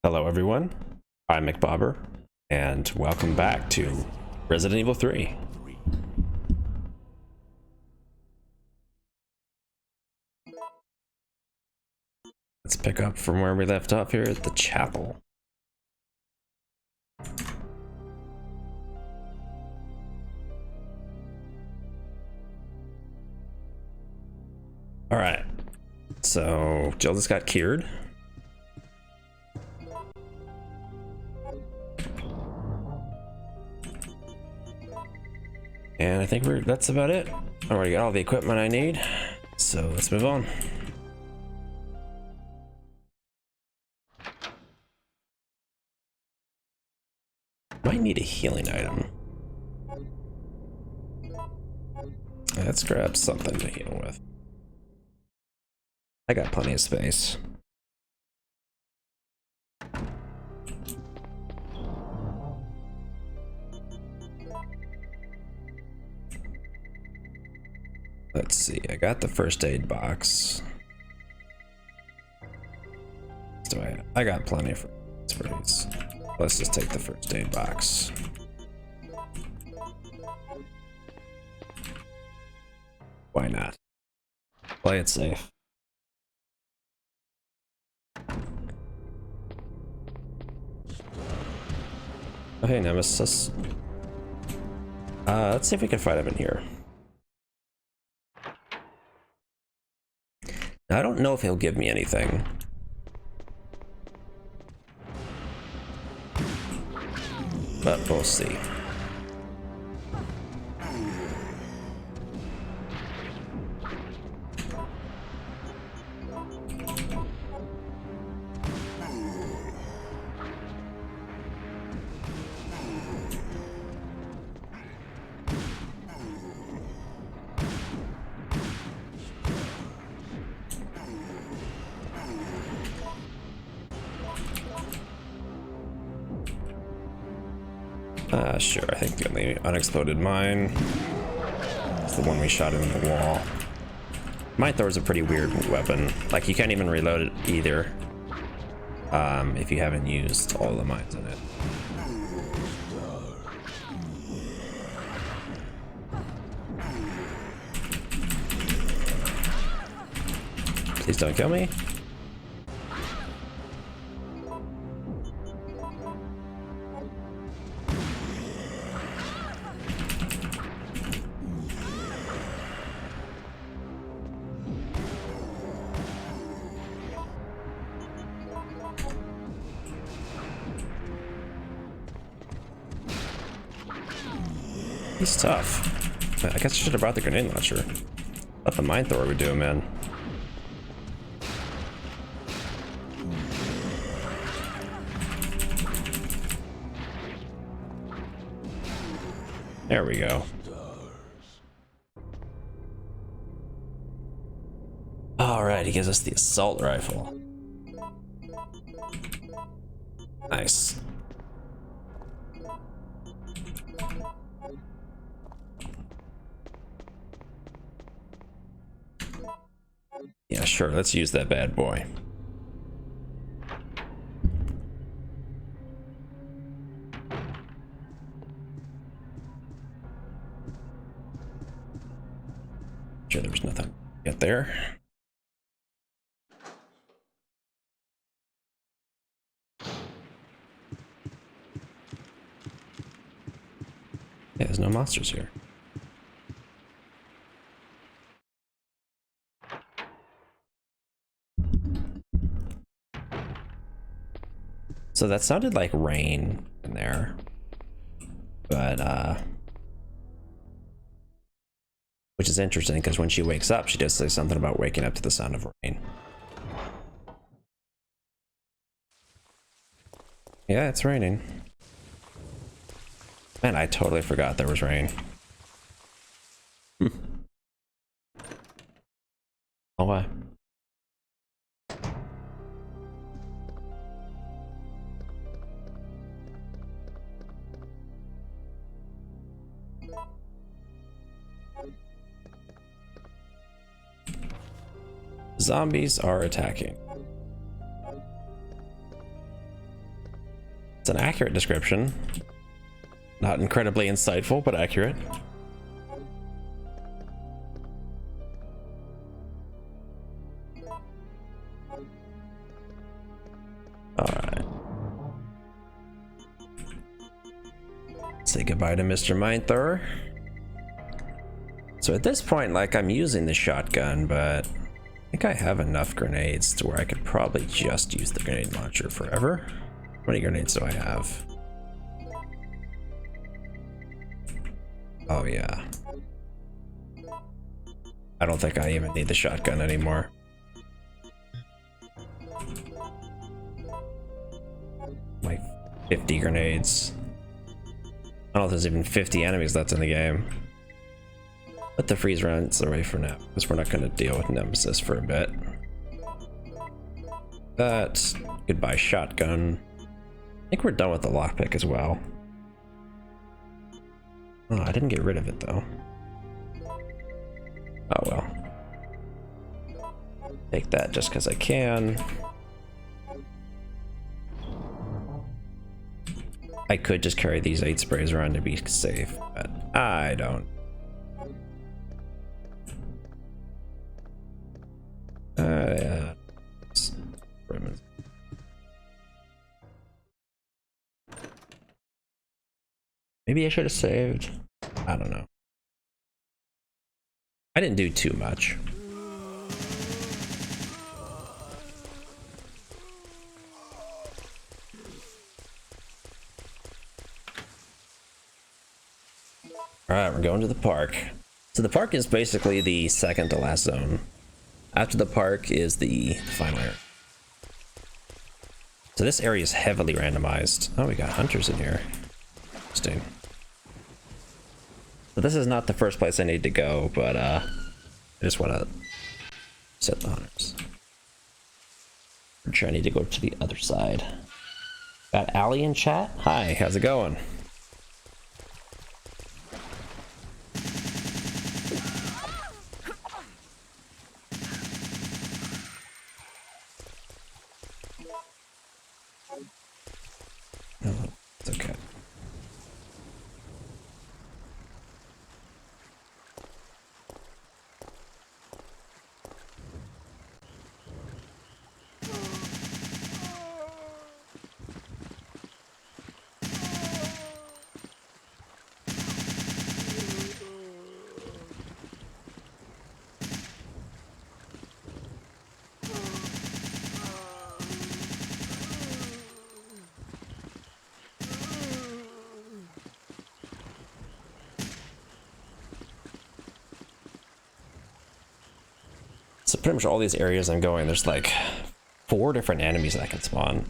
Hello everyone, I'm Mcbober, and welcome back to Resident Evil 3. Let's pick up from where we left off here at the chapel. Alright, so Jill just got cured. And I think that's about it. I already got all the equipment I need, so let's move on. Might need a healing item. Let's grab something to heal with. I got plenty of space. Let's see, I got the first aid box. I got plenty for these. Let's just take the first aid box. Why not? Play it safe. Oh, hey, Nemesis. Let's see if we can fight him in here. Now, I don't know if he'll give me anything. But we'll see. Sure, I think the only unexploded mine is the one we shot in the wall. Mine thrower is a pretty weird weapon. Like, you can't even reload it either if you haven't used all the mines in it. Please don't kill me. He's tough. I guess I should have brought the grenade launcher. Thought the mine thrower would do him in. There we go. Alright, he gives us the assault rifle. Nice. Yeah, sure, let's use that bad boy. Sure, there was nothing yet there. Yeah, there's no monsters here. So that sounded like rain in there, but which is interesting because when she wakes up, she does say something about waking up to the sound of rain. Yeah, it's raining. Man, I totally forgot there was rain. Oh, why? Zombies are attacking. It's an accurate description. Not incredibly insightful, but accurate. Alright. Say goodbye to Mr. Mindthrower. So at this point, like, I'm using the shotgun, but I think I have enough grenades to where I could probably just use the grenade launcher forever. How many grenades do I have? Oh yeah. I don't think I even need the shotgun anymore. Like 50 grenades. I don't know if there's even 50 enemies left in the game. Let the freeze rounds away for now, because we're not going to deal with Nemesis for a bit. That's goodbye shotgun. I think we're done with the lockpick as well. Oh, I didn't get rid of it though. Oh well. Take that just because I can. I could just carry these 8 sprays around to be safe, but I don't. Yeah. Maybe I should have saved. I don't know. I didn't do too much. Alright, we're going to the park. So the park is basically the second to last zone. After the park is the final area. So this area is heavily randomized. Oh, we got hunters in here. Interesting. So this is not the first place I need to go, but I just want to set the hunters. I'm sure I need to go to the other side. Got Allie in chat? Hi, how's it going? Oh, it's okay. So pretty much all these areas I'm going, there's like 4 different enemies that can spawn.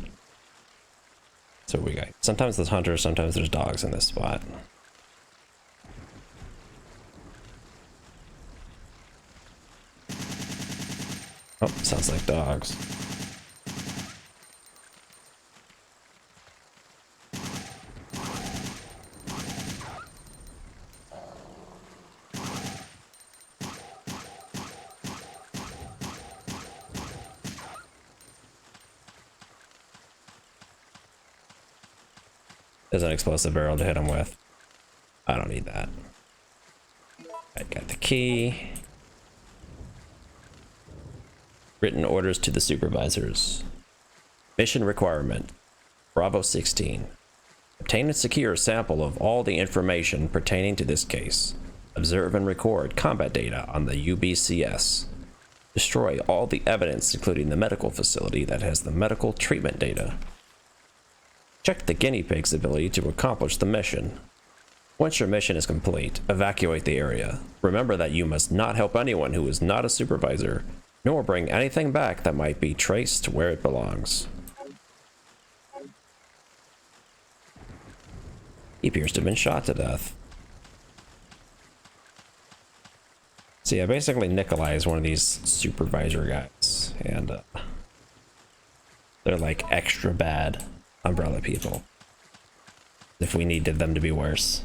So we got, sometimes there's hunters, sometimes there's dogs in this spot. Oh, sounds like dogs. There's an explosive barrel to hit him with. I don't need that. I got the key. Written orders to the supervisors. Mission requirement. Bravo 16. Obtain and secure a sample of all the information pertaining to this case. Observe and record combat data on the UBCS. Destroy all the evidence, including the medical facility that has the medical treatment data. Check the guinea pig's ability to accomplish the mission. Once your mission is complete, evacuate the area. Remember that you must not help anyone who is not a supervisor, nor bring anything back that might be traced to where it belongs. He appears to have been shot to death. So yeah, basically Nikolai is one of these supervisor guys, and they're like extra bad umbrella people if we needed them to be worse.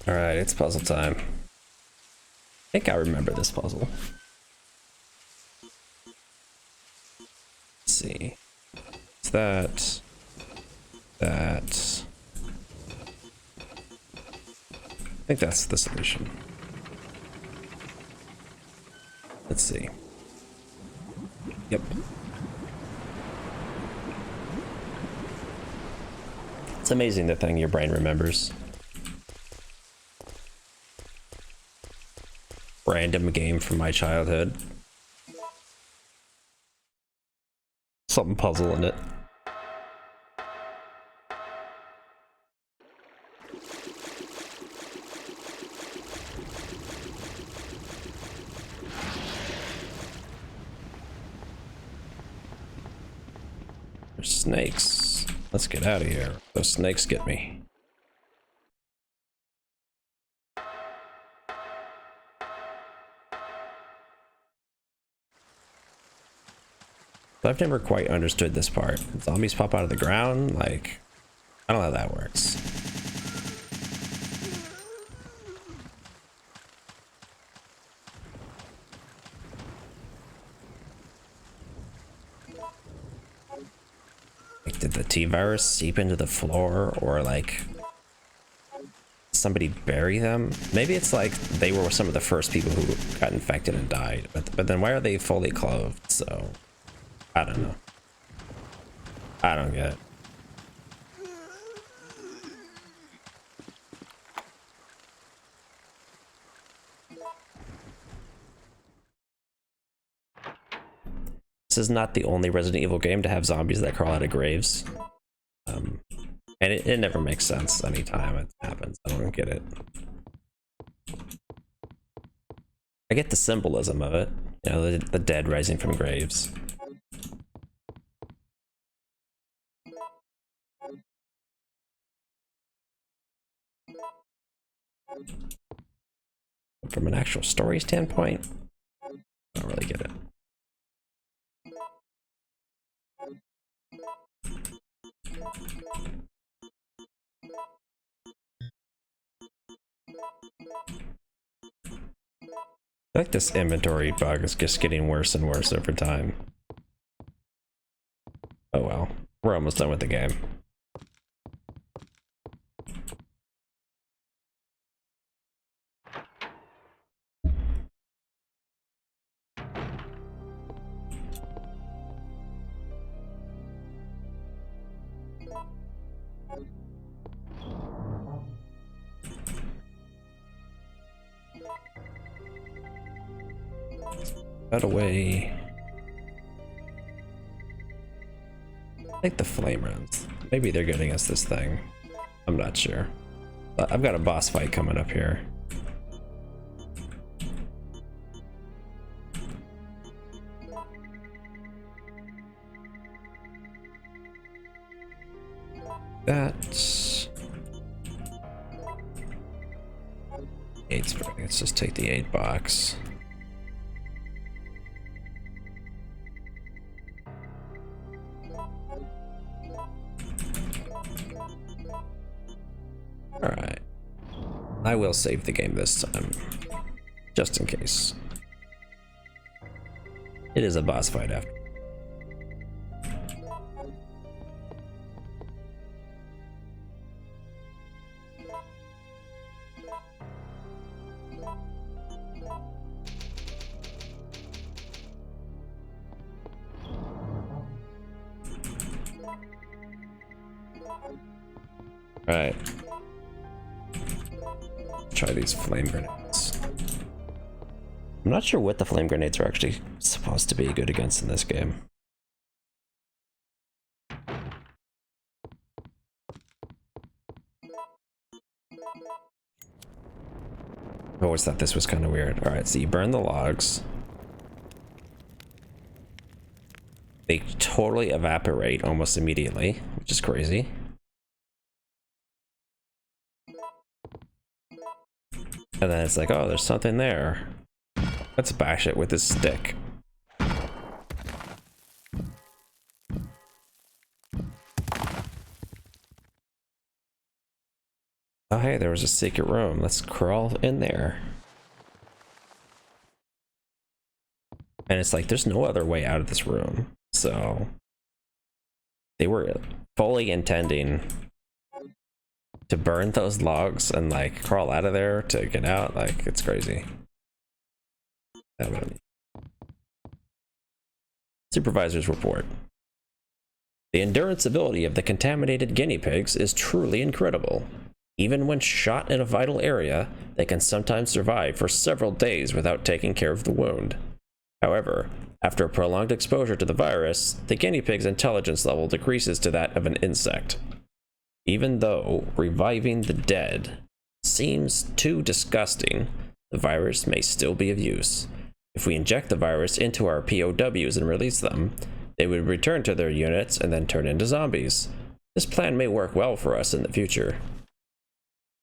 Alright, it's puzzle time. I think I remember this puzzle. Let's see. It's that. That. I think that's the solution. Let's see. Yep. It's amazing the thing your brain remembers. Random game from my childhood. Something puzzle in it. There's snakes. Let's get out of here. Those snakes get me. I've never quite understood this part. Zombies pop out of the ground? Like, I don't know how that works. Like, did the T-virus seep into the floor, or like somebody bury them? Maybe it's like they were some of the first people who got infected and died, but then why are they fully clothed? So I don't know. I don't get it. This is not the only Resident Evil game to have zombies that crawl out of graves. And it never makes sense anytime it happens. I don't get it. I get the symbolism of it. You know, the dead rising from graves. From an actual story standpoint, I don't really get it. I like this inventory bug is just getting worse and worse over time. Oh well, we're almost done with the game. That away. I think the flame rounds. Maybe they're good against this thing. I'm not sure. I've got a boss fight coming up here. That's 8 spring. Let's just take the 8 box. Alright. I will save the game this time. Just in case. It is a boss fight after. Alright. Try these flame grenades. I'm not sure what the flame grenades are actually supposed to be good against in this game. I always thought this was kind of weird. Alright, so you burn the logs. They totally evaporate almost immediately, which is crazy. And then it's like, oh, there's something there. Let's bash it with this stick. Oh, hey, there was a secret room. Let's crawl in there. And it's like, there's no other way out of this room. So they were fully intending to burn those logs and like crawl out of there to get out. Like, it's crazy. Supervisor's report. The endurance ability of the contaminated guinea pigs is truly incredible. Even when shot in a vital area, they can sometimes survive for several days without taking care of the wound. However, after a prolonged exposure to the virus, the guinea pig's intelligence level decreases to that of an insect. Even though reviving the dead seems too disgusting, the virus may still be of use. If we inject the virus into our POWs and release them, they would return to their units and then turn into zombies. This plan may work well for us in the future.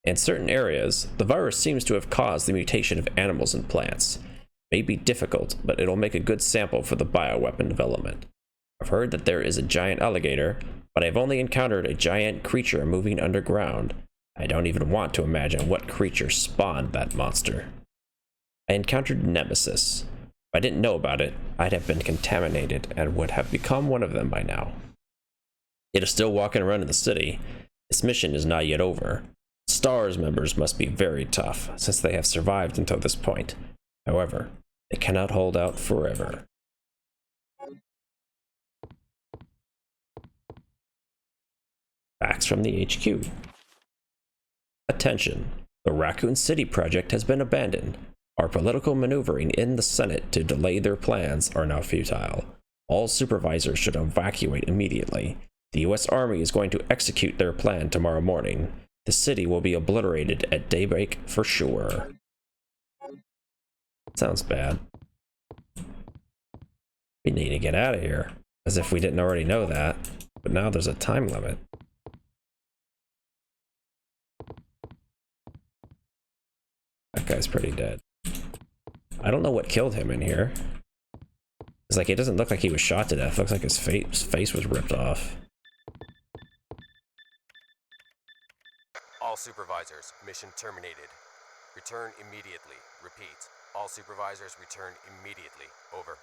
In certain areas, the virus seems to have caused the mutation of animals and plants. May be difficult, but it'll make a good sample for the bioweapon development. I've heard that there is a giant alligator, but I've only encountered a giant creature moving underground. I don't even want to imagine what creature spawned that monster. I encountered Nemesis. If I didn't know about it, I'd have been contaminated and would have become one of them by now. It is still walking around in the city. This mission is not yet over. STARS members must be very tough, since they have survived until this point. However, they cannot hold out forever. Facts from the HQ. Attention. The Raccoon City project has been abandoned. Our political maneuvering in the Senate to delay their plans are now futile. All supervisors should evacuate immediately. The US Army is going to execute their plan tomorrow morning. The city will be obliterated at daybreak for sure. Sounds bad. We need to get out of here. As if we didn't already know that. But now there's a time limit. That guy's pretty dead. I don't know what killed him in here. It's like, it doesn't look like he was shot to death. It looks like his face was ripped off. All supervisors, mission terminated. Return immediately. Repeat. All supervisors return immediately. Over.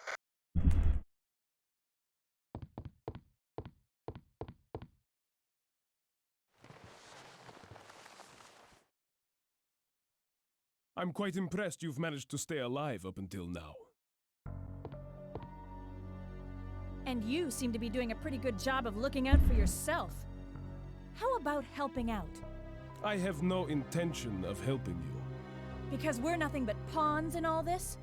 I'm quite impressed you've managed to stay alive up until now. And you seem to be doing a pretty good job of looking out for yourself. How about helping out? I have no intention of helping you. Because we're nothing but pawns in all this?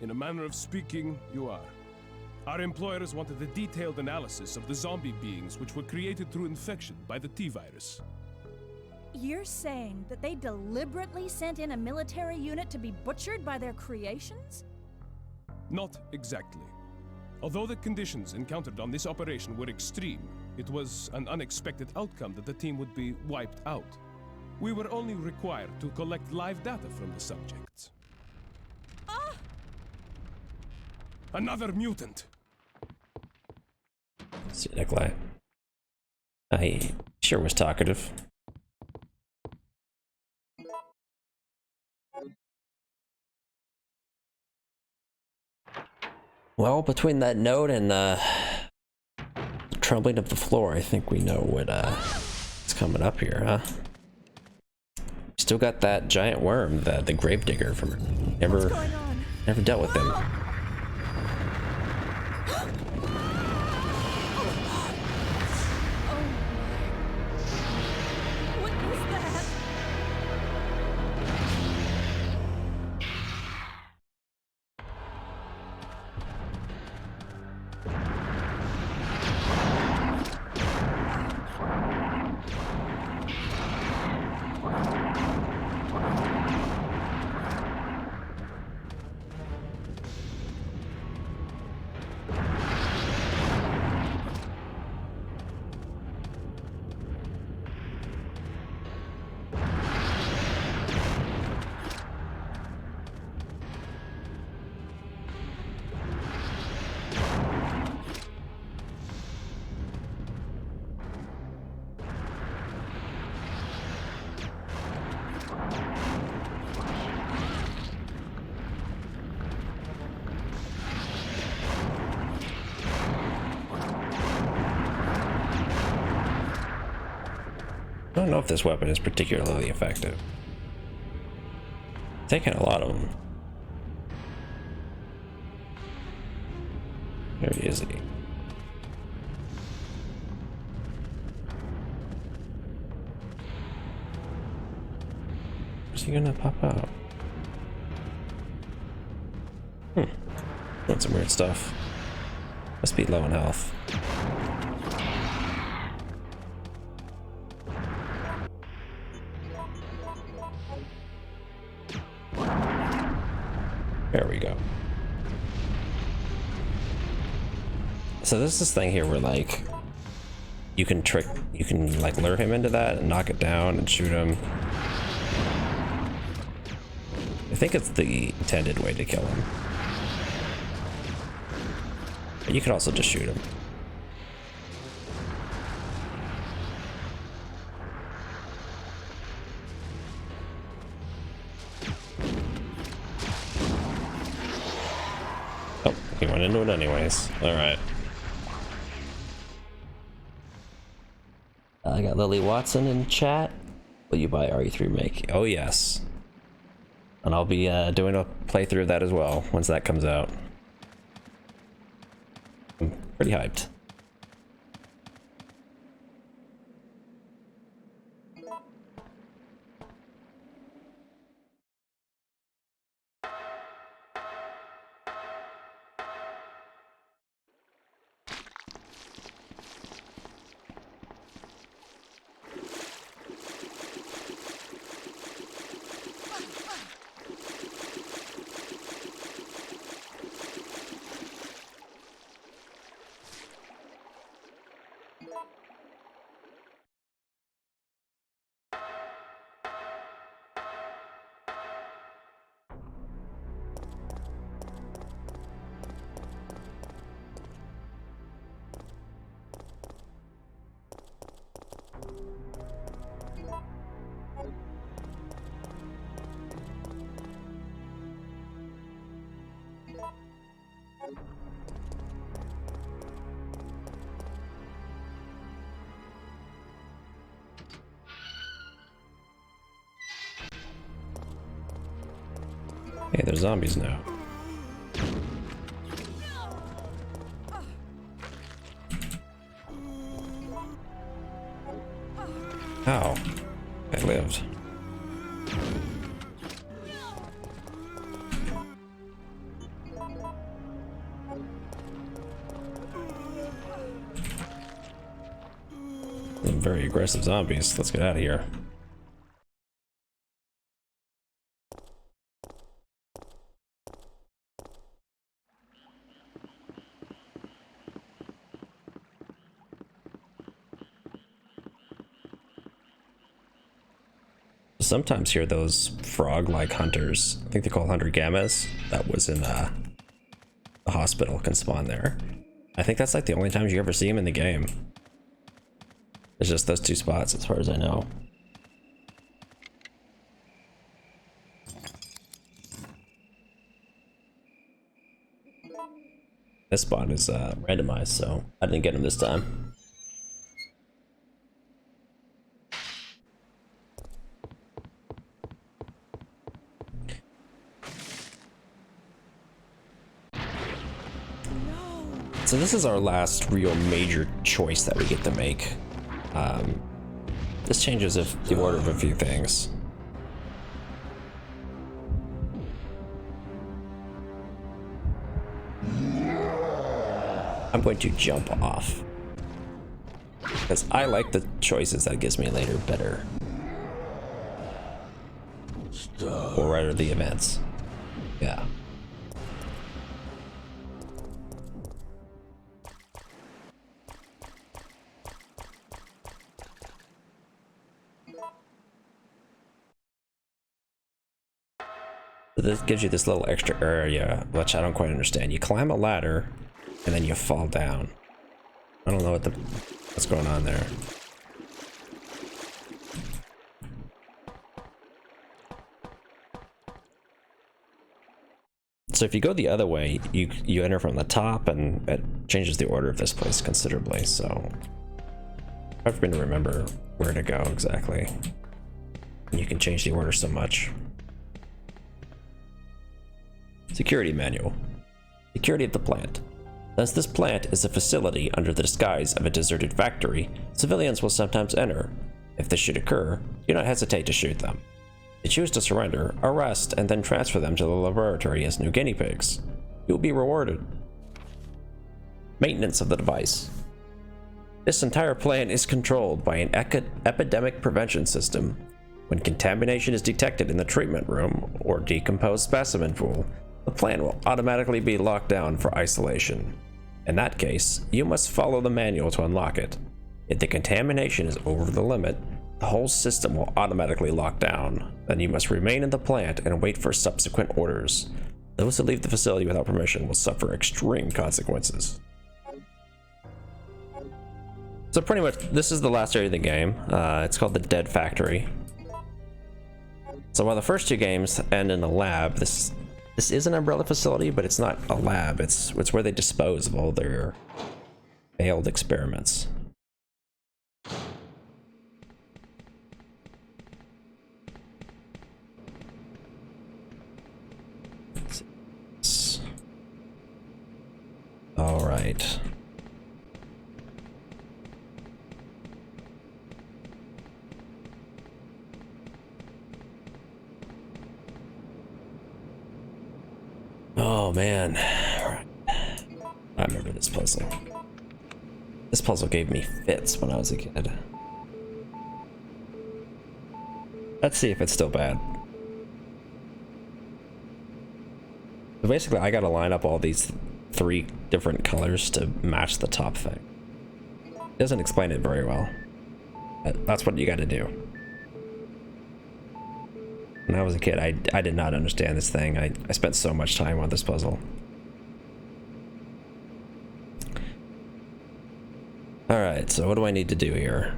In a manner of speaking, you are. Our employers wanted a detailed analysis of the zombie beings which were created through infection by the T-virus. You're saying that they deliberately sent in a military unit to be butchered by their creations? Not exactly. Although the conditions encountered on this operation were extreme, it was an unexpected outcome that the team would be wiped out. We were only required to collect live data from the subjects. Ah! Another mutant! See, Nikolai. He sure was talkative. Well, between that note and the trembling of the floor, I think we know what is coming up here, huh? Still got that giant worm, the gravedigger from never dealt with him. What is that? I don't know if this weapon is particularly effective. Taking a lot of them. Where is he? Where's he gonna pop out? Doing some weird stuff. Must be low in health. There we go. So there's this thing here where like you can like lure him into that and knock it down and shoot him. I think it's the intended way to kill him. But you can also just shoot him. Oh, he went into it anyways. Alright. I got Lily Watson in chat. Will you buy RE3 Make? Oh yes. And I'll be doing a playthrough of that as well once that comes out. I'm pretty hyped. Hey, they're zombies now. How? I lived. Some very aggressive zombies. Let's get out of here. Sometimes hear those frog-like hunters. I think they call hunter gammas. That was in the hospital, can spawn there. I think that's like the only times you ever see them in the game. It's just those two spots as far as I know. This spawn is randomized, so I didn't get him this time. So this is our last real major choice that we get to make. This changes the order of a few things. I'm going to jump off because I like the choices that gives me later better. Or rather the events. Yeah. This gives you this little extra area, which I don't quite understand. You climb a ladder, and then you fall down. I don't know what's going on there. So if you go the other way, you enter from the top, and it changes the order of this place considerably. So I've been to remember where to go exactly. You can change the order so much. Security manual. Security of the plant. Since this plant is a facility under the disguise of a deserted factory, civilians will sometimes enter. If this should occur, do not hesitate to shoot them. If they choose to surrender, arrest, and then transfer them to the laboratory as new guinea pigs. You will be rewarded. Maintenance of the device. This entire plant is controlled by an epidemic prevention system. When contamination is detected in the treatment room or decomposed specimen pool, the plant will automatically be locked down for isolation. In that case, you must follow the manual to unlock it. If the contamination is over the limit, the whole system will automatically lock down. Then you must remain in the plant and wait for subsequent orders. Those who leave the facility without permission will suffer extreme consequences. So pretty much, this is the last area of the game. It's called the Dead Factory. So while the first two games end in a lab, this is an Umbrella facility, but it's not a lab. It's where they dispose of all their failed experiments. All right. Oh man, I remember this puzzle. This puzzle gave me fits when I was a kid. Let's see if it's still bad. So basically, I gotta line up all these 3 different colors to match the top thing. It doesn't explain it very well. But that's what you gotta do. When I was a kid, I did not understand this thing. I spent so much time on this puzzle. Alright, so what do I need to do here?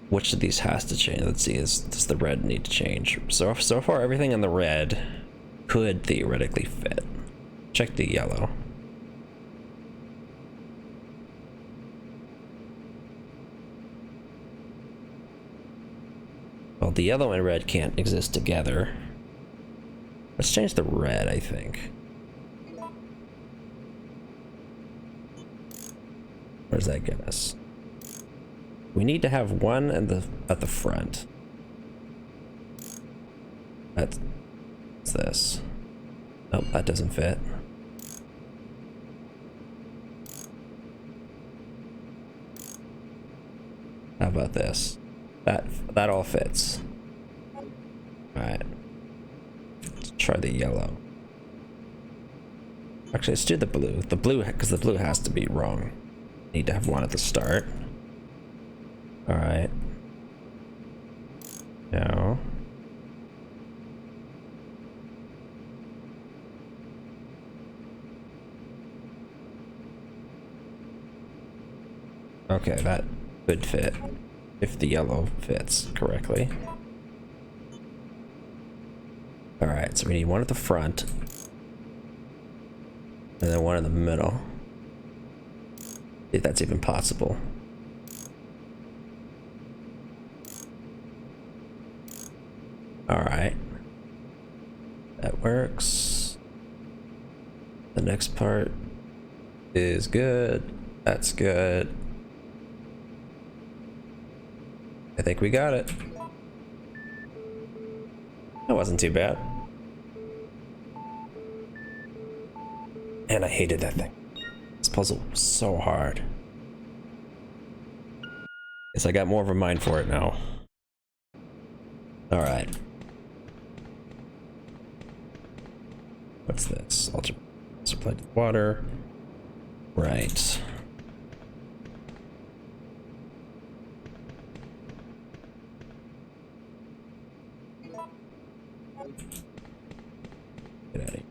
Which of these has to change? Let's see, does the red need to change? So far, everything in the red could theoretically fit. Check the yellow. Well, the yellow and red can't exist together. Let's change the red, I think. Where does that get us? We need to have one at the front. That's this. Nope, that doesn't fit. How about this? That all fits. Alright. Let's try the yellow. Actually, let's do the blue. The blue, because the blue has to be wrong. Need to have one at the start. Alright. No. Okay, that could fit. If the yellow fits correctly. Alright, so we need one at the front. And then one in the middle. If that's even possible. Alright. That works. The next part is good. That's good. I think we got it. That wasn't too bad. And I hated that thing. This puzzle was so hard. Guess I got more of a mind for it now. Alright. What's this? Supply to water. Right. Get out of here.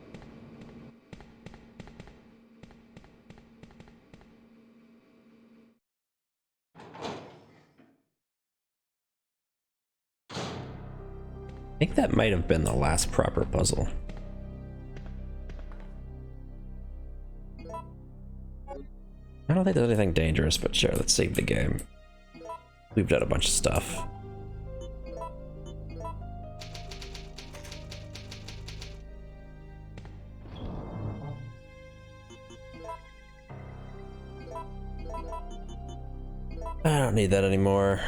I think that might have been the last proper puzzle. I don't think there's anything dangerous, but sure, let's save the game. We've done a bunch of stuff. I don't need that anymore.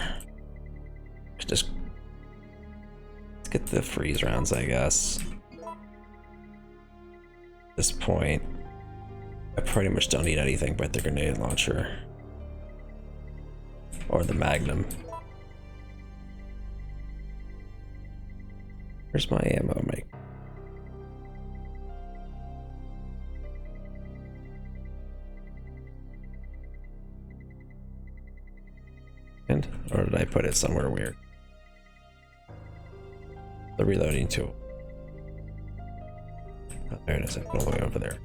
Just let's get the freeze rounds, I guess. At this point, I pretty much don't need anything but the grenade launcher or the Magnum. Where's my ammo, Mike? Or did I put it somewhere weird? The reloading tool. Oh, there it is. I put it all the way over there.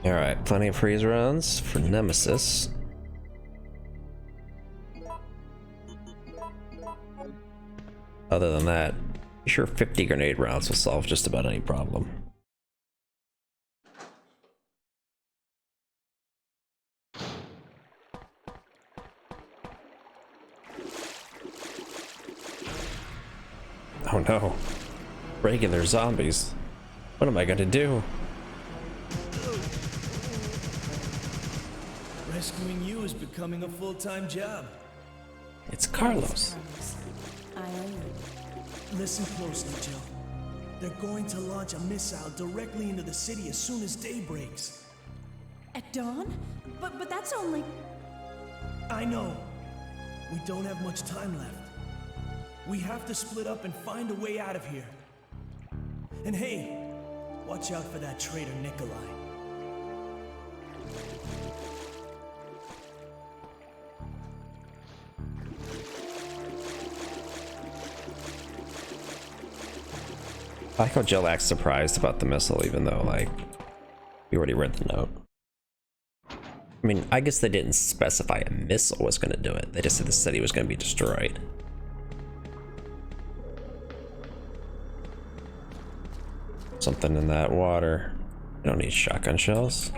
Alright, plenty of freeze rounds for Nemesis. Other than that, I'm sure 50 grenade rounds will solve just about any problem. Oh no. Regular zombies. What am I gonna do? Rescuing you is becoming a full-time job. It's Carlos. I owe you. Listen closely, Jill. They're going to launch a missile directly into the city as soon as day breaks. At dawn? But that's only... I know. We don't have much time left. We have to split up and find a way out of here. And hey, watch out for that traitor Nikolai. I like how Jill acts surprised about the missile, even though, like, we already read the note. I mean, I guess they didn't specify a missile was going to do it. They just said the city was going to be destroyed. Something in that water. I don't need shotgun shells.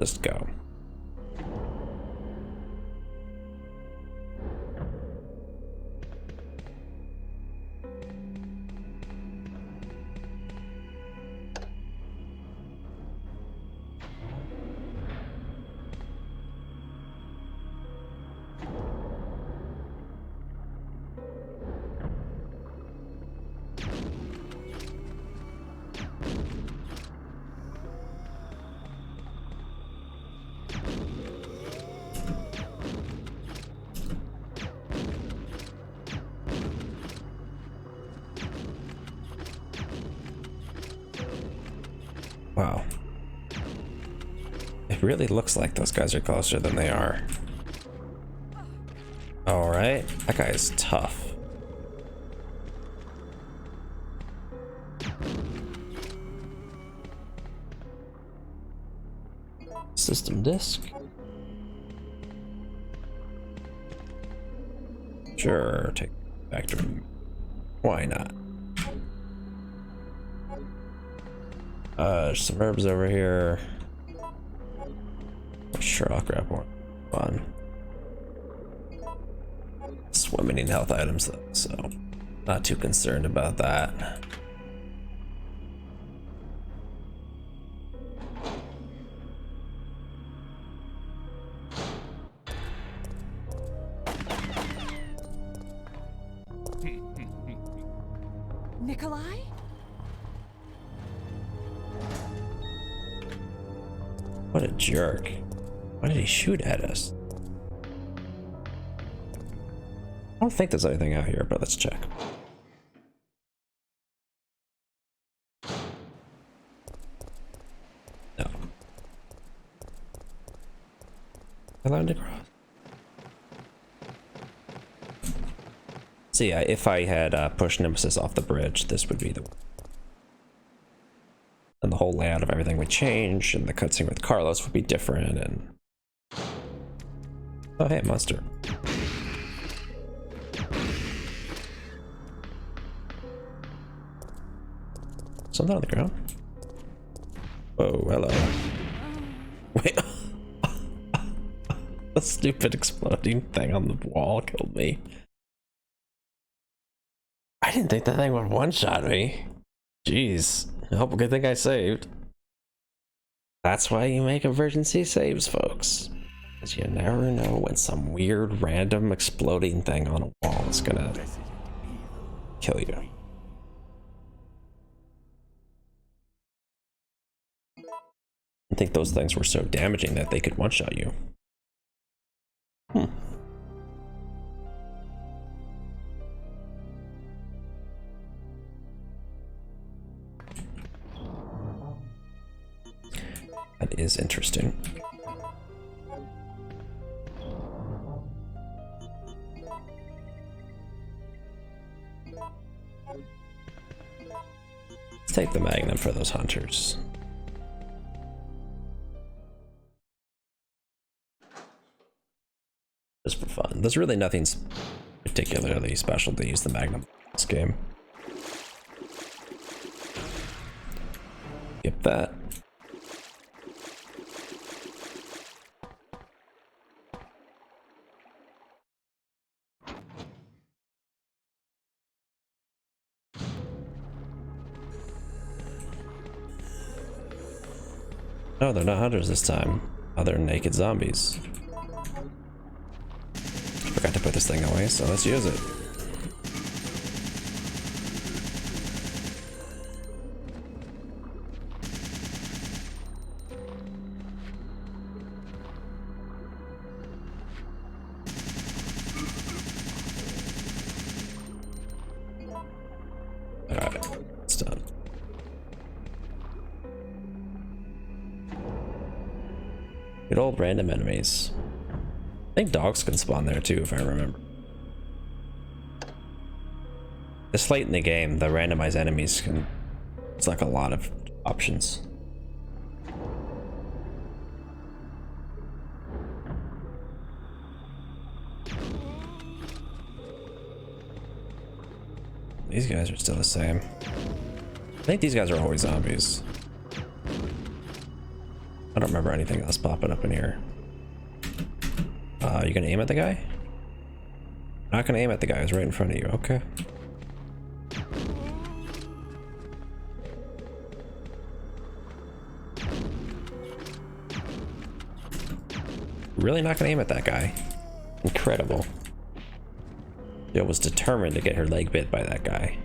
Just go. Wow. It really looks like those guys are closer than they are. Alright, that guy is tough. System disk. Sure, take back to him. Why not? There's some herbs over here. Sure, I'll grab one. Fun. Swimming in health items though, so not too concerned about that. Nikolai? What a jerk. Why did he shoot at us? I don't think there's anything out here, but let's check. No. I learned to cross. See, if I had pushed Nemesis off the bridge, this would be the... And the whole layout of everything would change, and the cutscene with Carlos would be different, and... Oh, hey, monster. Something on the ground? Whoa, hello. Wait. The stupid exploding thing on the wall killed me. I didn't think that thing would one-shot me. Jeez. I hope good thing I saved. That's why you make emergency saves, folks. Because you never know when some weird, random, exploding thing on a wall is gonna kill you. I think those things were so damaging that they could one-shot you. That is interesting. Let's take the Magnum for those hunters. Just for fun. There's really nothing particularly special to use the Magnum in this game. Skip that. No, they're not hunters this time. Oh, they're naked zombies. Forgot to put this thing away, so let's use it. Alright, it's done. Good old random enemies. I think dogs can spawn there too, if I remember. This late in the game, the randomized enemies can... It's like a lot of options. These guys are still the same. I think these guys are always zombies. I don't remember anything else popping up in here. You gonna aim at the guy? Not gonna aim at the guy who's right in front of you, okay. Really not gonna aim at that guy. Incredible. Jill was determined to get her leg bit by that guy.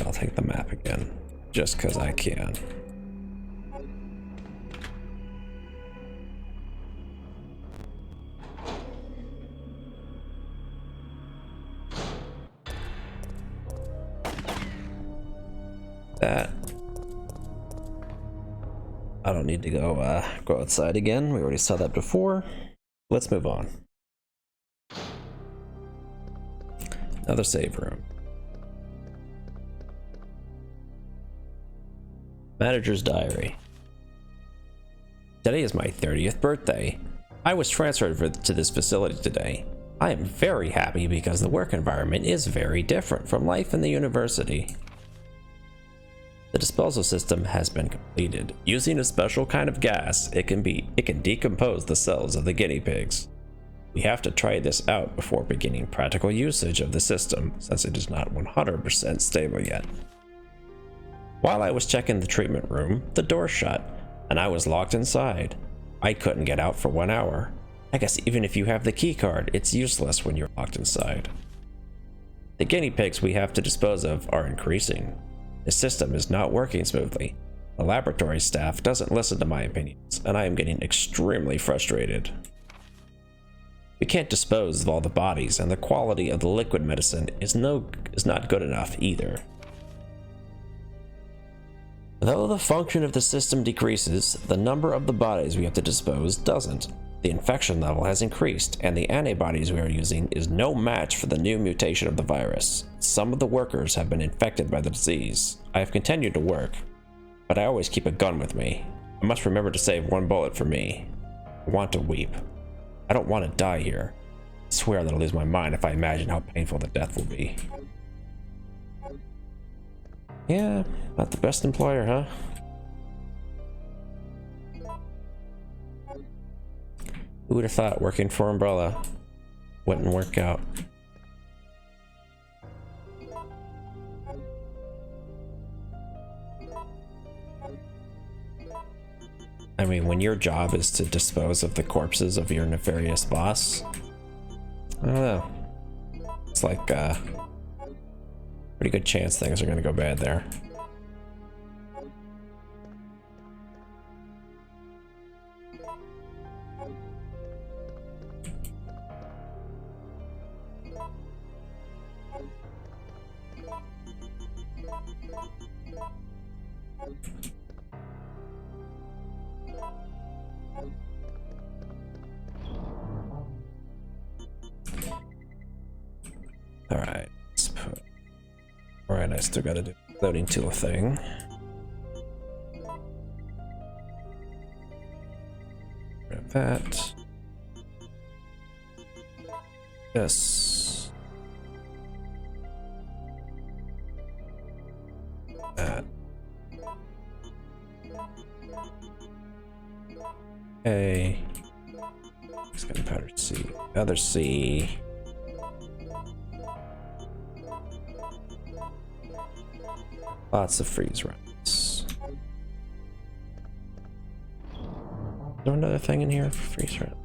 I'll take the map again, just because I can. That. I don't need to go outside again. We already saw that before. Let's move on. Another save room. Manager's diary. Today is my 30th birthday. I was transferred to this facility today. I am very happy because the work environment is very different from life in the university. The disposal system has been completed. Using a special kind of gas, it can decompose the cells of the guinea pigs. We have to try this out before beginning practical usage of the system, since it is not 100% stable yet. While I was checking the treatment room, the door shut, and I was locked inside. I couldn't get out for 1 hour. I guess even if you have the key card, it's useless when you're locked inside. The guinea pigs we have to dispose of are increasing. The system is not working smoothly. The laboratory staff doesn't listen to my opinions, and I am getting extremely frustrated. We can't dispose of all the bodies, and the quality of the liquid medicine is not good enough either. Though the function of the system decreases, the number of the bodies we have to dispose doesn't. The infection level has increased, and the antibodies we are using is no match for the new mutation of the virus. Some of the workers have been infected by the disease. I have continued to work, but I always keep a gun with me. I must remember to save one bullet for me. I want to weep. I don't want to die here. I swear that I'll lose my mind if I imagine how painful the death will be. Yeah, not the best employer, huh? Who would have thought working for Umbrella wouldn't work out? I mean, when your job is to dispose of the corpses of your nefarious boss, I don't know. It's like pretty good chance things are gonna go bad there. Alright, let's put... Alright, I still gotta do the loading tool thing. Grab that. Yes. That. A. It's got powder C. Other C. Lots of freeze rounds. Is there another thing in here for freeze round?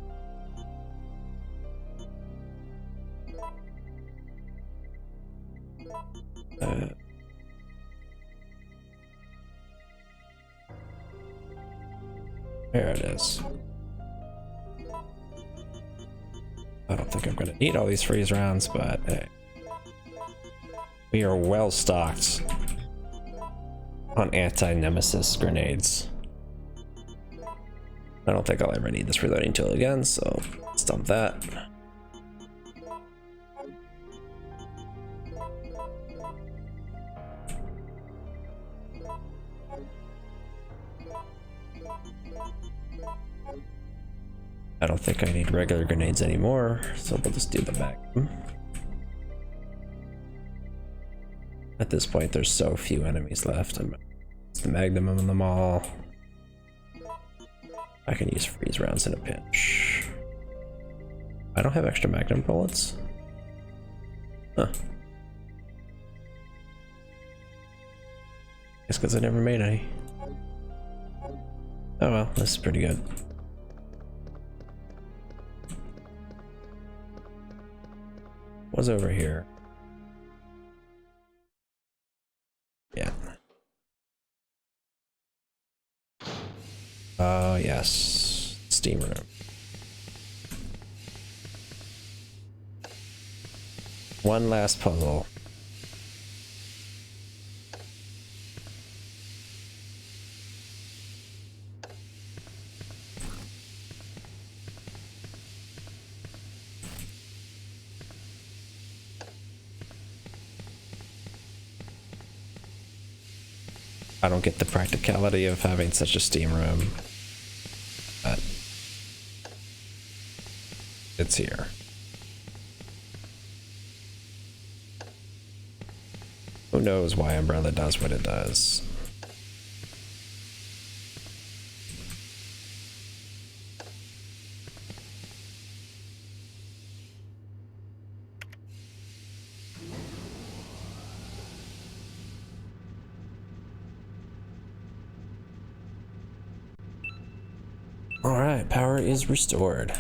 There it is. I don't think I'm gonna need all these freeze rounds, but hey. We are well stocked on anti-nemesis grenades. I don't think I'll ever need this reloading tool again, so let's dump that. I don't think I need regular grenades anymore, so we'll just do the Magnum. At this point, there's so few enemies left. It's the Magnum on them all. I can use freeze rounds in a pinch. I don't have extra Magnum bullets. Huh. Guess because I never made any. Oh well, this is pretty good. What's over here? Yeah. Oh, yes. Steam room. One last puzzle. I don't get the practicality of having such a steam room, but it's here. Who knows why Umbrella does what it does? Alright, power is restored.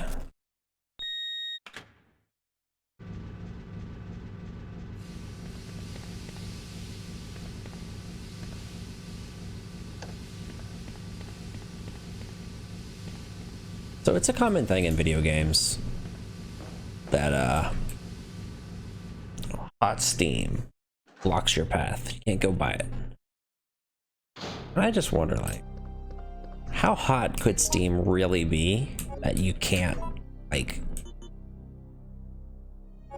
So it's a common thing in video games that hot steam blocks your path. You can't go by it. I just wonder, like, how hot could Steam really be that you can't, like,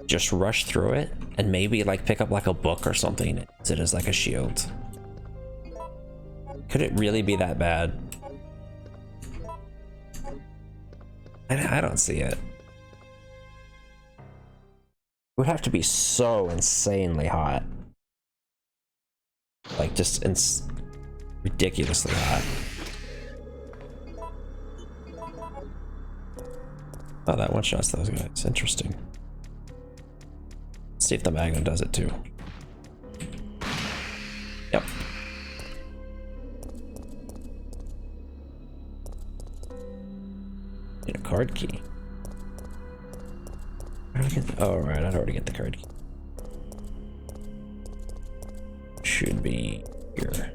just rush through it and maybe, like, pick up, like, a book or something and use it as, like, a shield? Could it really be that bad? I don't see it. It would have to be so insanely hot. Like, just ridiculously hot. Oh, that one-shots those guys. Interesting. Let's see if the Magnum does it too. Yep. Need a card key. Oh, right, I'd already get the card key. Should be here.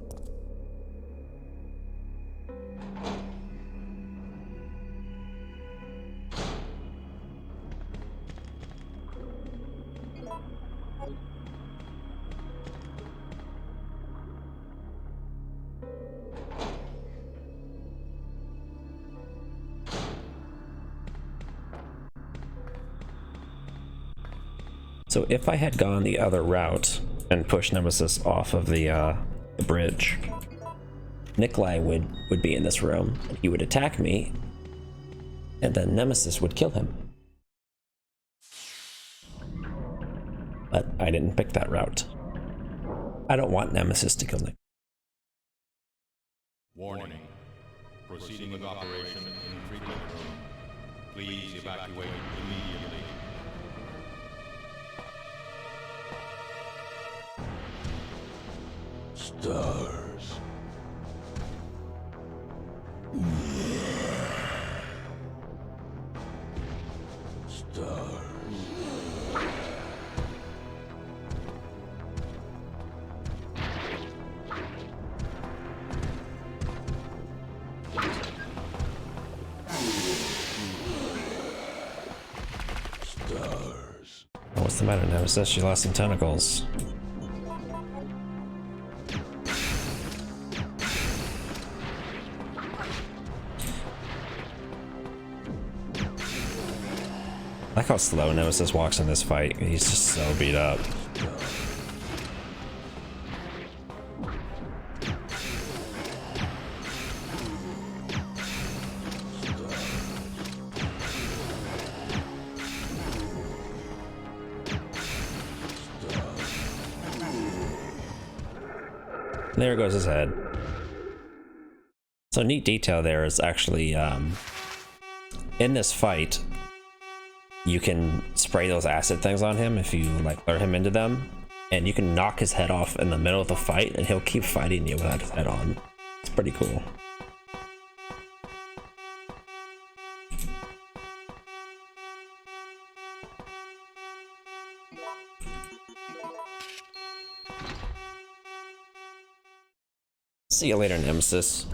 So if I had gone the other route and pushed Nemesis off of the bridge, Nikolai would be in this room, and he would attack me, and then Nemesis would kill him. But I didn't pick that route. I don't want Nemesis to kill Nick. Warning. Proceeding with operation in treatment room. Please evacuate immediately. Stars. Stars. Stars. What's the matter, Nemesis? She lost some tentacles. I like how slow Nemesis walks in this fight. He's just so beat up. There goes his head. So neat detail there is actually in this fight, you can spray those acid things on him if you like lure him into them, and you can knock his head off in the middle of the fight and he'll keep fighting you without his head on. It's pretty cool. See you later, Nemesis.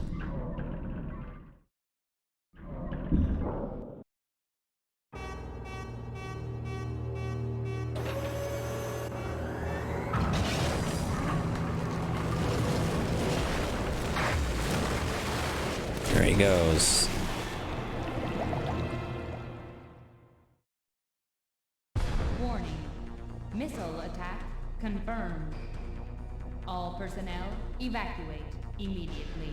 There he goes. Warning. Missile attack confirmed. All personnel evacuate immediately.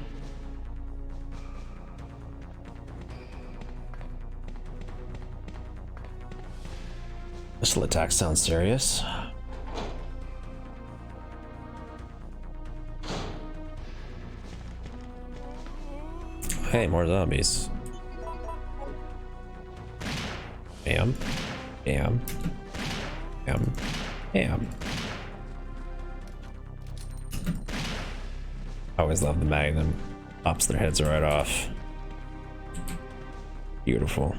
Missile attack sounds serious. Hey, more zombies. Bam. Bam. Bam. Bam. I always love the Magnum. Pops their heads right off. Beautiful.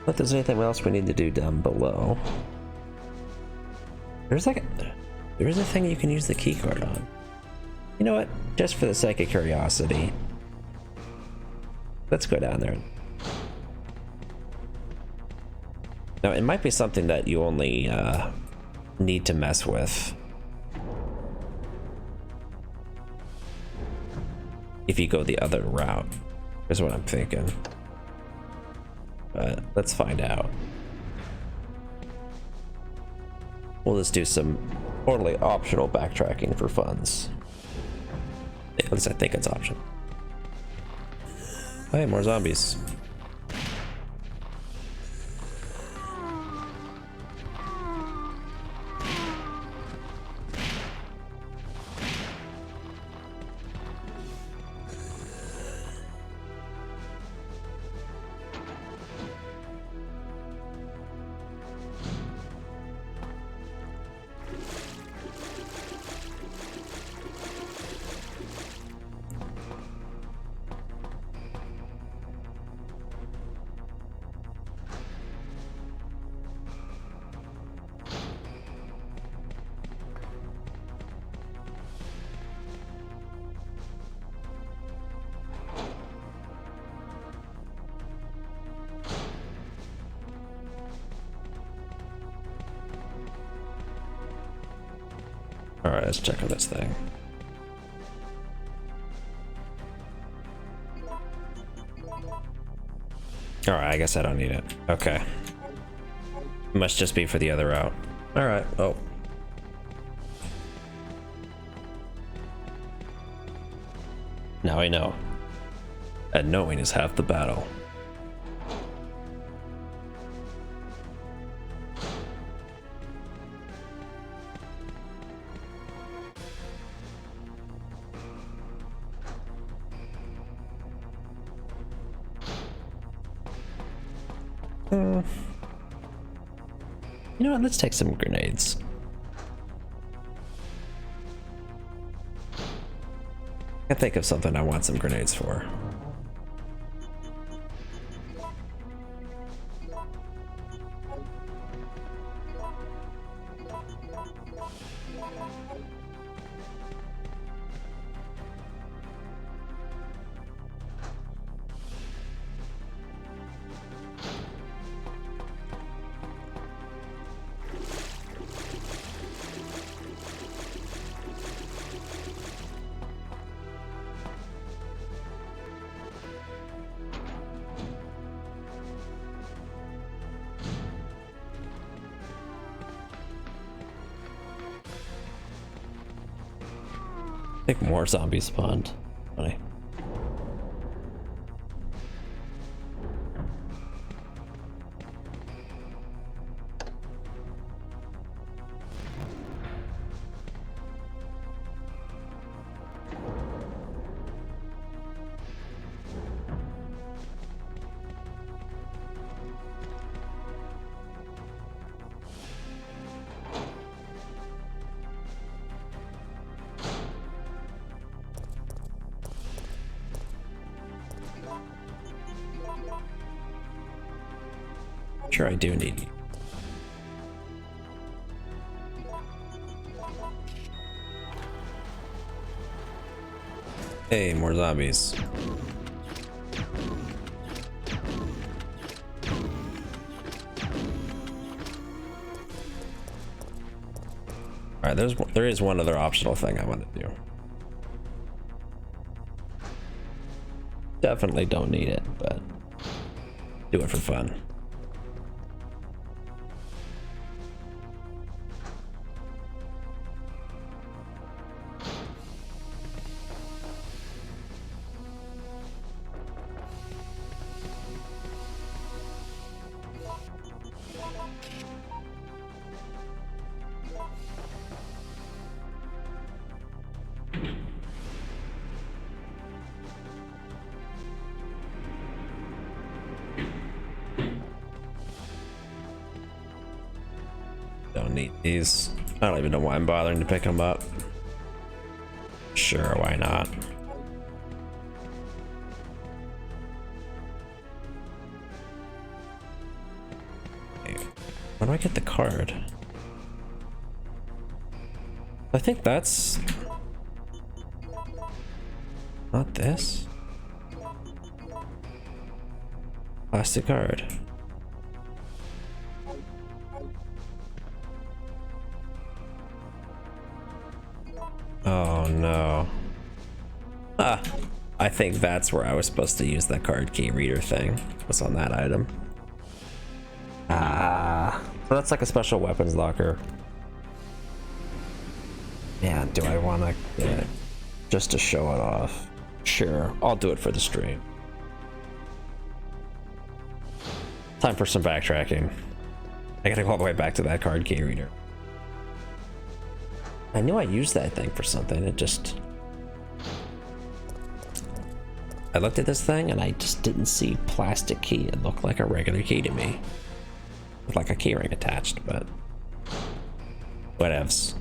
But there's anything else we need to do down below. There's a thing you can use the keycard on. You know what? Just for the sake of curiosity, let's go down there. Now, it might be something that you only need to mess with if you go the other route, is what I'm thinking. But let's find out. We'll just do some totally optional backtracking for funds. At least I think it's optional. Hey, more zombies. Alright, let's check on this thing. Alright, I guess I don't need it. Okay. Must just be for the other route. Alright, oh. Now I know. And knowing is half the battle. You know what? Let's take some grenades. I can think of something I want some grenades for. I think more zombies spawned. Funny. Sure, I do need you. Hey, more zombies. Alright, there is one other optional thing I want to do. Definitely don't need it, but do it for fun. Don't need these. I don't even know why I'm bothering to pick them up. Sure, why not? Okay. Where do I get the card? I think that's not this. Plastic card. I think that's where I was supposed to use that card key reader thing. Was on that item. So that's like a special weapons locker. Man, do I want to get it just to show it off? Sure, I'll do it for the stream. Time for some backtracking. I gotta go all the way back to that card key reader. I knew I used that thing for something. It just... I looked at this thing and I just didn't see plastic key. It looked like a regular key to me. With like a key ring attached, but... whatevs.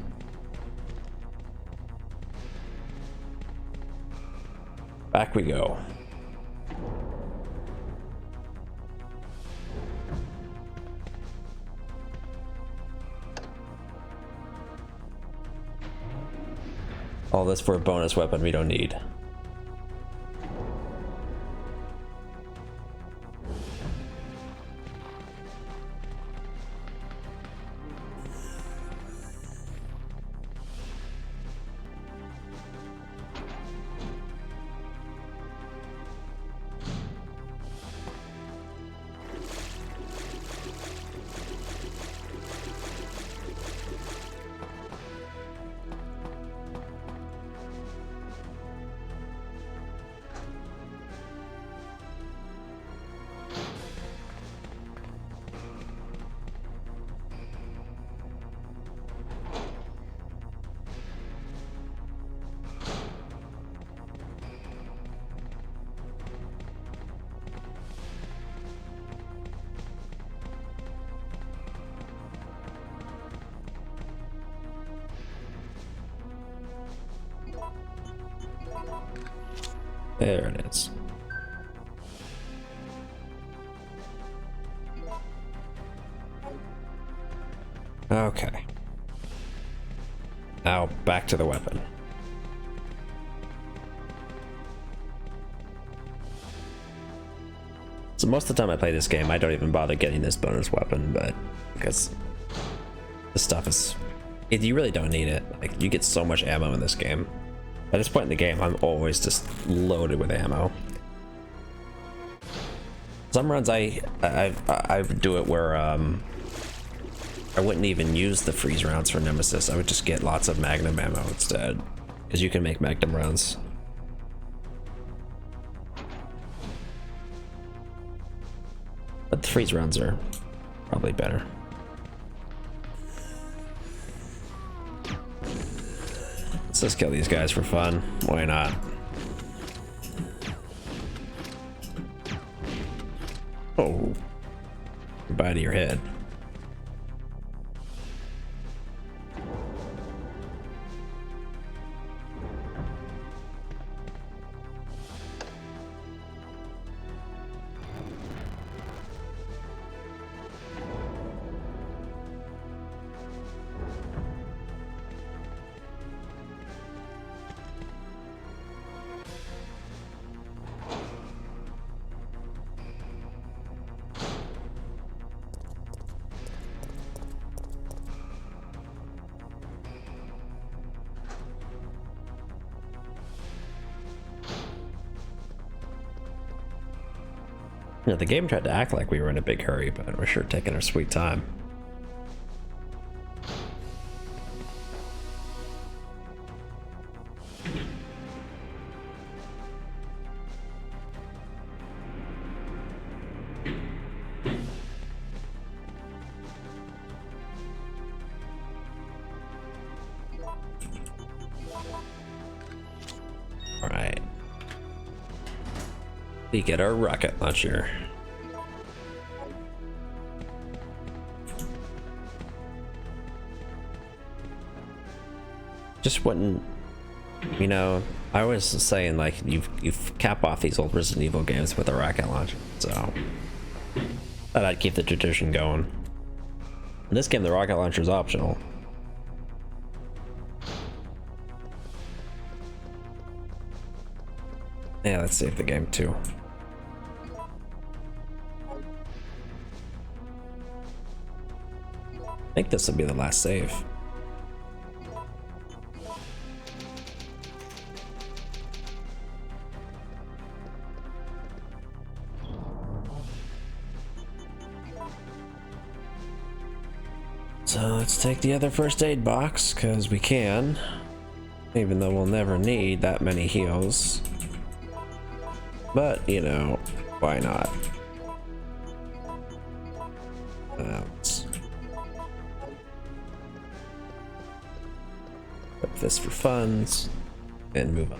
Back we go. All this for a bonus weapon we don't need. There it is. Okay. Now back to the weapon. So most of the time I play this game, I don't even bother getting this bonus weapon, but because this stuff is, you really don't need it. Like, you get so much ammo in this game. At this point in the game, I'm always just loaded with ammo. Some runs I do it where I wouldn't even use the freeze rounds for Nemesis. I would just get lots of Magnum ammo instead, because you can make Magnum rounds. But the freeze rounds are probably better. Let's just kill these guys for fun. Why not? Oh. Goodbye to your head. You know, the game tried to act like we were in a big hurry, but we're sure taking our sweet time. All right. We get our rocket launcher. Just wouldn't, you know, I was saying like you cap off these old Resident Evil games with a rocket launcher, so thought I'd keep the tradition going. In this game, the rocket launcher is optional. Yeah, let's save the game too. I think this will be the last save. So let's take the other first aid box, because we can. Even though we'll never need that many heals. But, you know, why not? Let's equip this for funds and move on.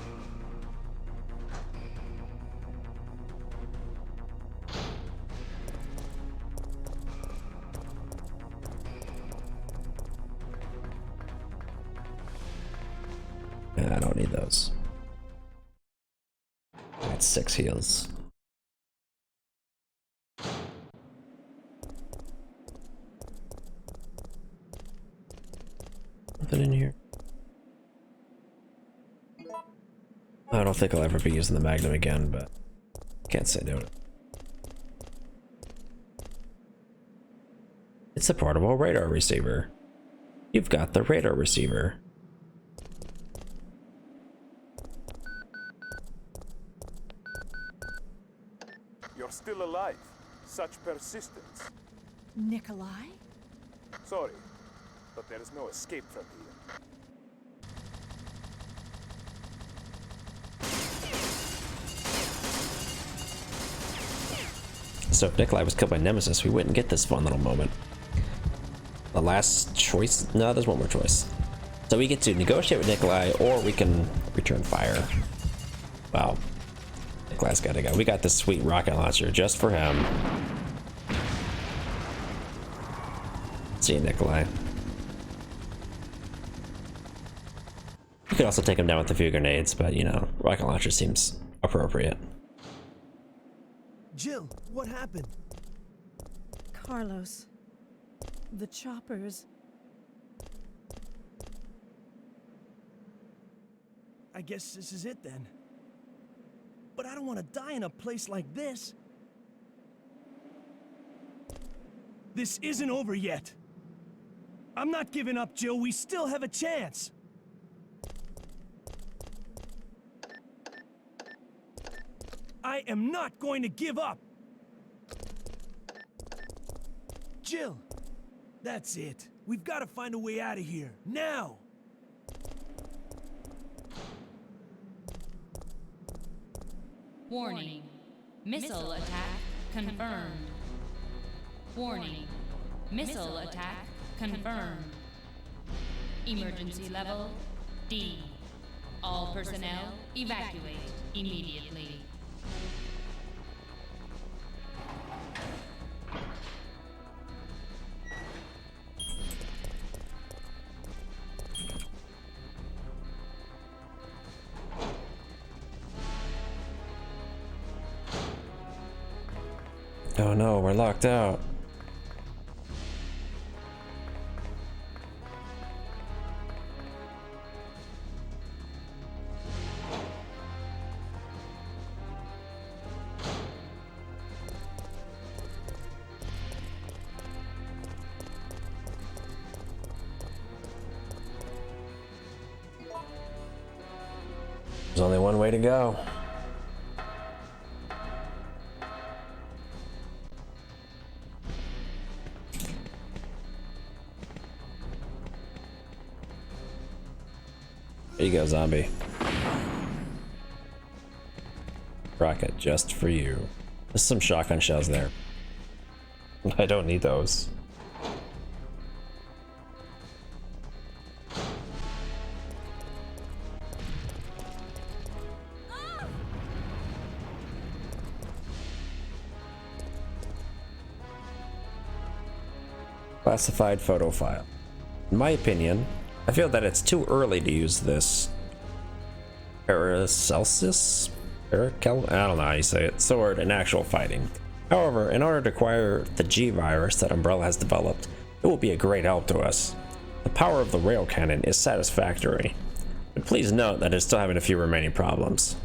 I don't need those. That's 6 heals. Nothing in here. I don't think I'll ever be using the Magnum again, but can't say no. It's a portable radar receiver. You've got the radar receiver. You're still alive. Such persistence. Nikolai? Sorry, but there is no escape from here. So if Nikolai was killed by Nemesis, we wouldn't get this fun little moment. The last choice? No, there's one more choice. So we get to negotiate with Nikolai, or we can return fire. Wow. Nikolai's gotta go. We got this sweet rocket launcher just for him. See you, Nikolai. We could also take him down with a few grenades, but you know, rocket launcher seems appropriate. Jill, what happened? Carlos. The choppers. I guess this is it then. But I don't want to die in a place like this. This isn't over yet. I'm not giving up, Jill. We still have a chance. I am not going to give up. Jill, that's it. We've got to find a way out of here, now! Warning. Missile attack confirmed. Warning. Missile attack confirmed. Emergency level D. All personnel evacuate immediately. Oh no, we're locked out. There's only one way to go. There you go, zombie. Rocket just for you. There's some shotgun shells there. I don't need those. Classified photo file. In my opinion, I feel that it's too early to use this Paracelsus? I don't know how you say it. Sword in actual fighting. However, in order to acquire the G virus that Umbrella has developed, it will be a great help to us. The power of the rail cannon is satisfactory, but please note that it's still having a few remaining problems.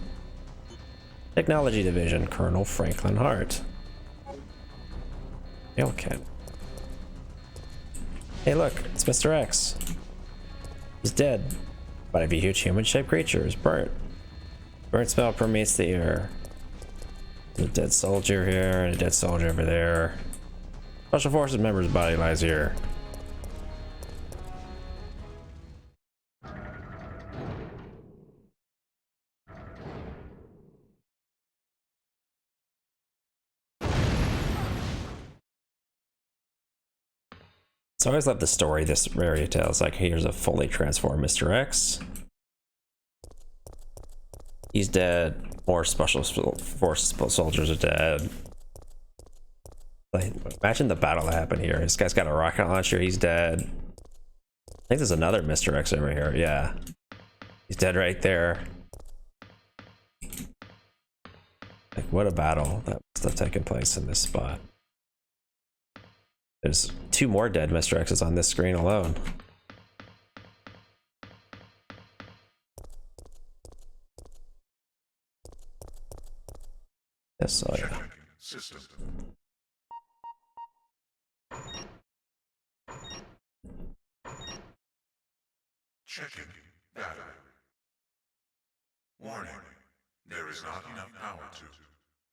Technology Division, Colonel Franklin Hart. Rail cannon. Hey look, it's Mr. X. He's dead, but if a huge human-shaped creature is burnt. Burnt smell permeates the air. There's a dead soldier here and a dead soldier over there. Special Forces member's body lies here. So I always love the story this area tells. Like, here's a fully transformed Mr. X. He's dead. More special forces soldiers are dead. Like, imagine the battle that happened here. This guy's got a rocket launcher. He's dead. I think there's another Mr. X over here. Yeah. He's dead right there. Like, what a battle that must have taken place in this spot. There's 2 more dead Mr. X's on this screen alone. Yes, oh yeah. System. Checking battery. Warning, there is not enough power to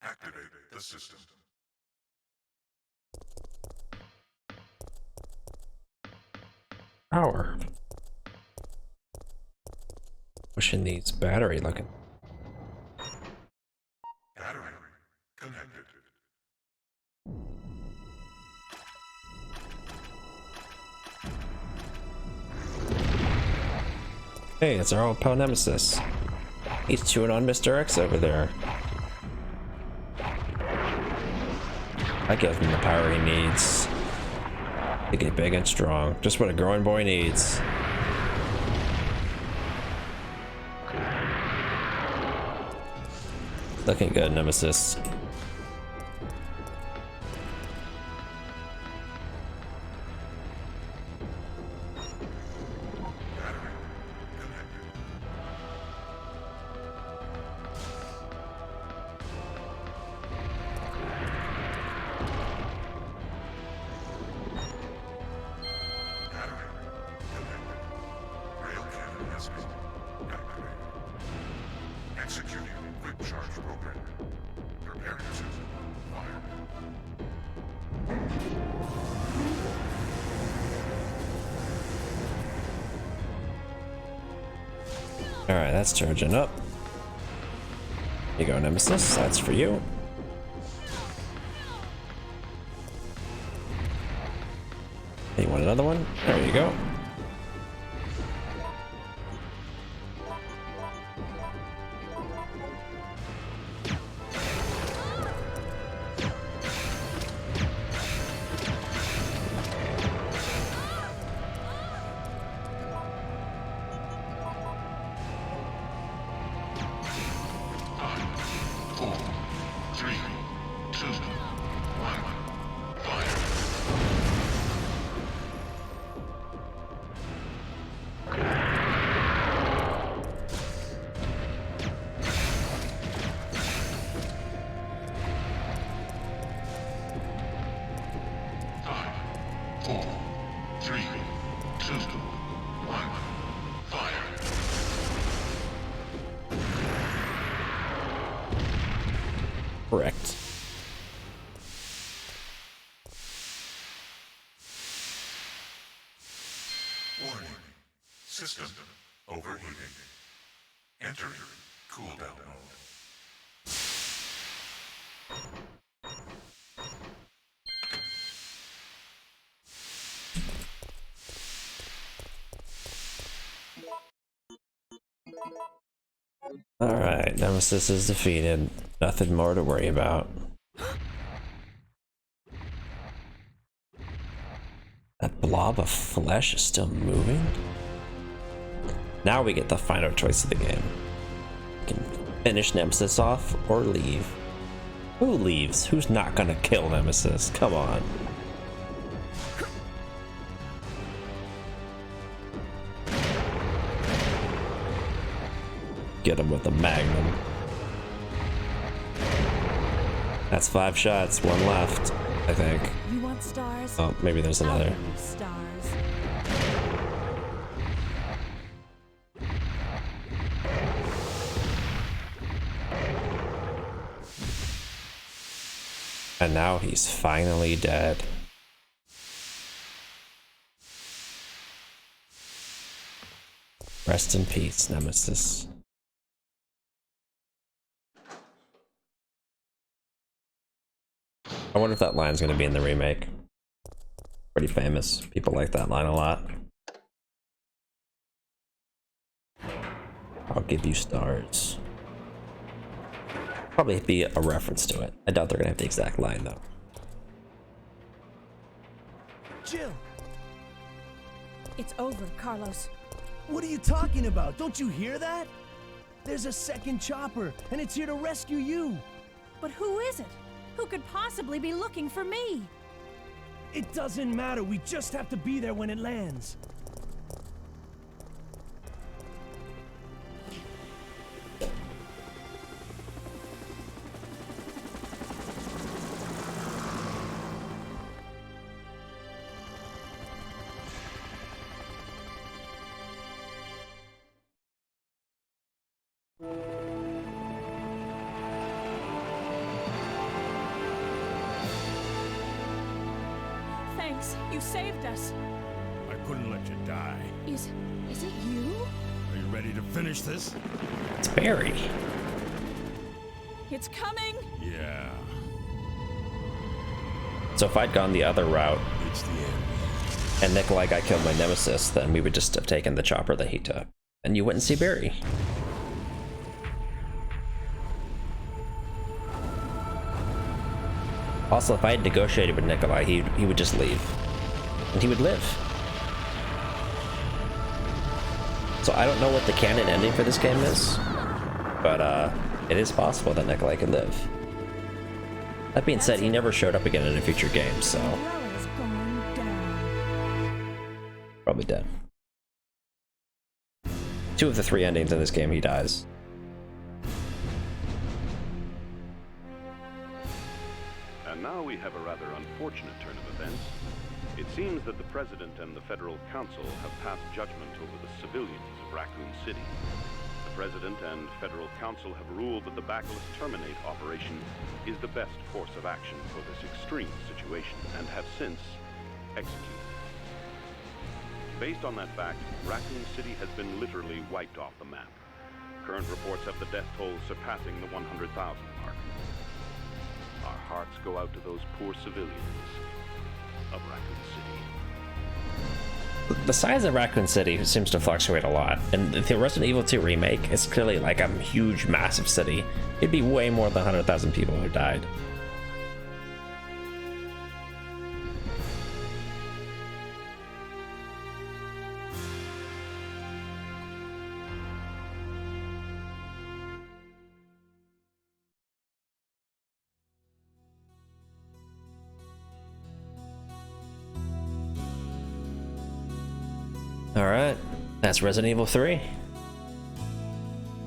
activate the system. Power. Pushing these battery looking. Battery connected. Hey, it's our old pal Nemesis. He's chewing on Mr. X over there. I give him the power he needs to get big and strong. Just what a growing boy needs. Looking good, Nemesis. Executing quick charge program. Preparing to fire. Alright, that's charging up. Here you go, Nemesis. That's for you. Hey, you want another one? There you go. Correct. Warning. System overheating. Entering cooldown mode. Alright, Nemesis is defeated. Nothing more to worry about. That blob of flesh is still moving? Now we get the final choice of the game. We can finish Nemesis off or leave. Who leaves? Who's not gonna kill Nemesis? Come on. Get him with a magnum. That's 5 shots, 1 left, I think. You want stars? Oh, maybe there's another. I'll give you stars. And now he's finally dead. Rest in peace, Nemesis. I wonder if that line's gonna be in the remake. Pretty famous. People like that line a lot. I'll give you stars. Probably be a reference to it. I doubt they're gonna have the exact line though. Jill, It's over, Carlos. what are you talking about? Don't you hear that? There's a second chopper, and it's here to rescue you. But who is it? Who could possibly be looking for me? It doesn't matter. We just have to be there when it lands. Thanks, you saved us. I couldn't let you die. Is it you? Are you ready to finish this? It's Barry. It's coming! Yeah, So if I'd gone the other route it's the end. and Nikolai got killed by Nemesis, then we would just have taken the chopper that he took. And you wouldn't see Barry. Also, if I had negotiated with Nikolai, he would just leave. And he would live. So I don't know what the canon ending for this game is, but it is possible that Nikolai could live. That being said, he never showed up again in a future game, so Umbrella's going down. probably dead. 2 of the 3 endings in this game, he dies. And now we have a rather unfortunate turn of events. It seems that the President and the Federal Council have passed judgment over the civilians of Raccoon City. The President and Federal Council have ruled that the Bacillus Terminate operation is the best course of action for this extreme situation, and have since executed. Based on that fact, Raccoon City has been literally wiped off the map. Current reports have the death toll surpassing the 100,000 mark. Our hearts go out to those poor civilians of Raccoon City. The size of Raccoon City seems to fluctuate a lot, and the Resident Evil 2 remake is clearly like a huge, massive city. It'd be way more than 100,000 people who died. Alright, that's Resident Evil 3.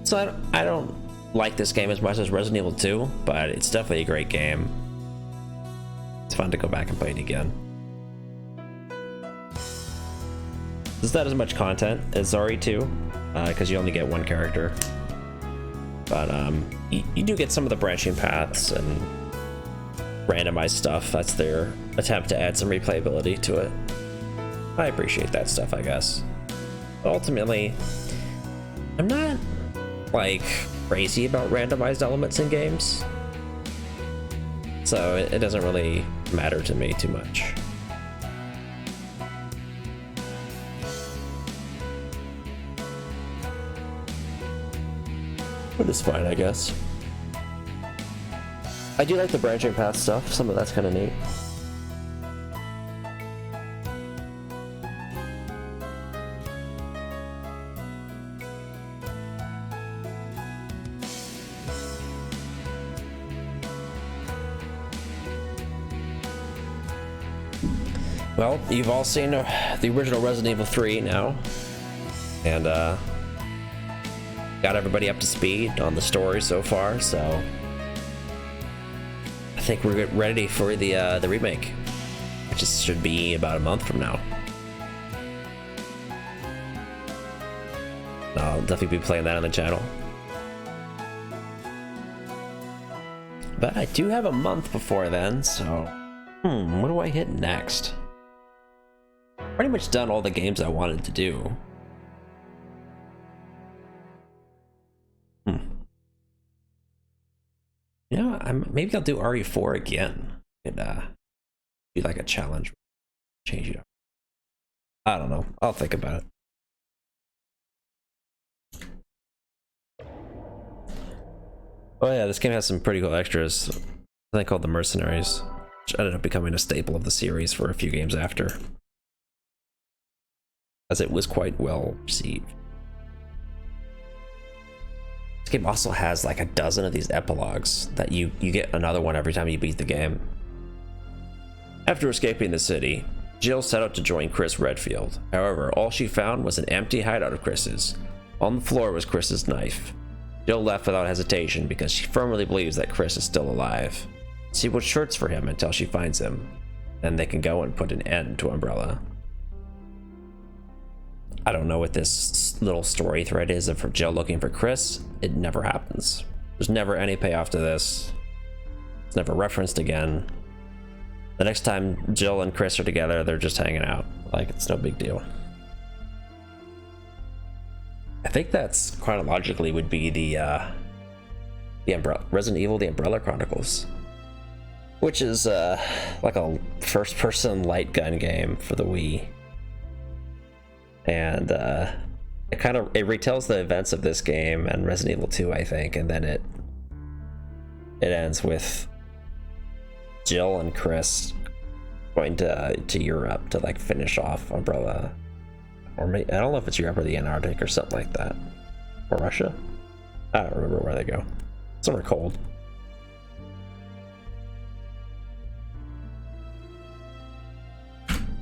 So I don't like this game as much as Resident Evil 2, but it's definitely a great game. It's fun to go back and play it again. There's not as much content as RE2, because you only get one character. But you do get some of the branching paths and randomized stuff. That's their attempt to add some replayability to it. I appreciate that stuff, I guess. But ultimately, I'm not, like, crazy about randomized elements in games. So it doesn't really matter to me too much. But it's fine, I guess. I do like the branching path stuff. Some of that's kind of neat. Well, you've all seen the original Resident Evil 3 now, and got everybody up to speed on the story so far, so I think we're ready for the remake, which should be about a month from now. I'll definitely be playing that on the channel. But I do have a month before then, so what do I hit next? Pretty much done all the games I wanted to do. You know, maybe I'll do RE4 again and do like a challenge. Change it up. I don't know. I'll think about it. Oh yeah, this game has some pretty cool extras. I think called the Mercenaries, which ended up becoming a staple of the series for a few games after, as it was quite well received. This game also has like a dozen of these epilogues that you get another one every time you beat the game. After escaping the city, Jill set out to join Chris Redfield. However, all she found was an empty hideout of Chris's. On the floor was Chris's knife. Jill left without hesitation because she firmly believes that Chris is still alive. She will search for him until she finds him. Then they can go and put an end to Umbrella. I don't know what this little story thread is of Jill looking for Chris. It never happens. There's never any payoff to this. It's never referenced again. The next time Jill and Chris are together, they're just hanging out. Like, it's no big deal. I think that's chronologically would be the Resident Evil: The Umbrella Chronicles, which is like a first-person light gun game for the Wii, and it retells the events of this game and Resident Evil 2, I think, and then it ends with Jill and Chris going to Europe to like finish off Umbrella. Or maybe, I don't know if it's Europe or the Antarctic or something like that. Or Russia? I don't remember where they go. Somewhere cold.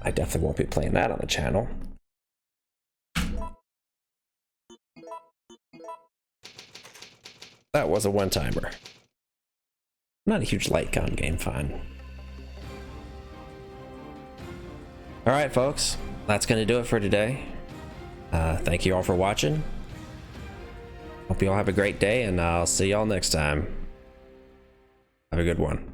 I definitely won't be playing that on the channel. That was a one-timer. Not a huge light gun game fan. Alright folks, that's gonna do it for today. Thank you all for watching. Hope you all have a great day, and I'll see y'all next time. Have a good one.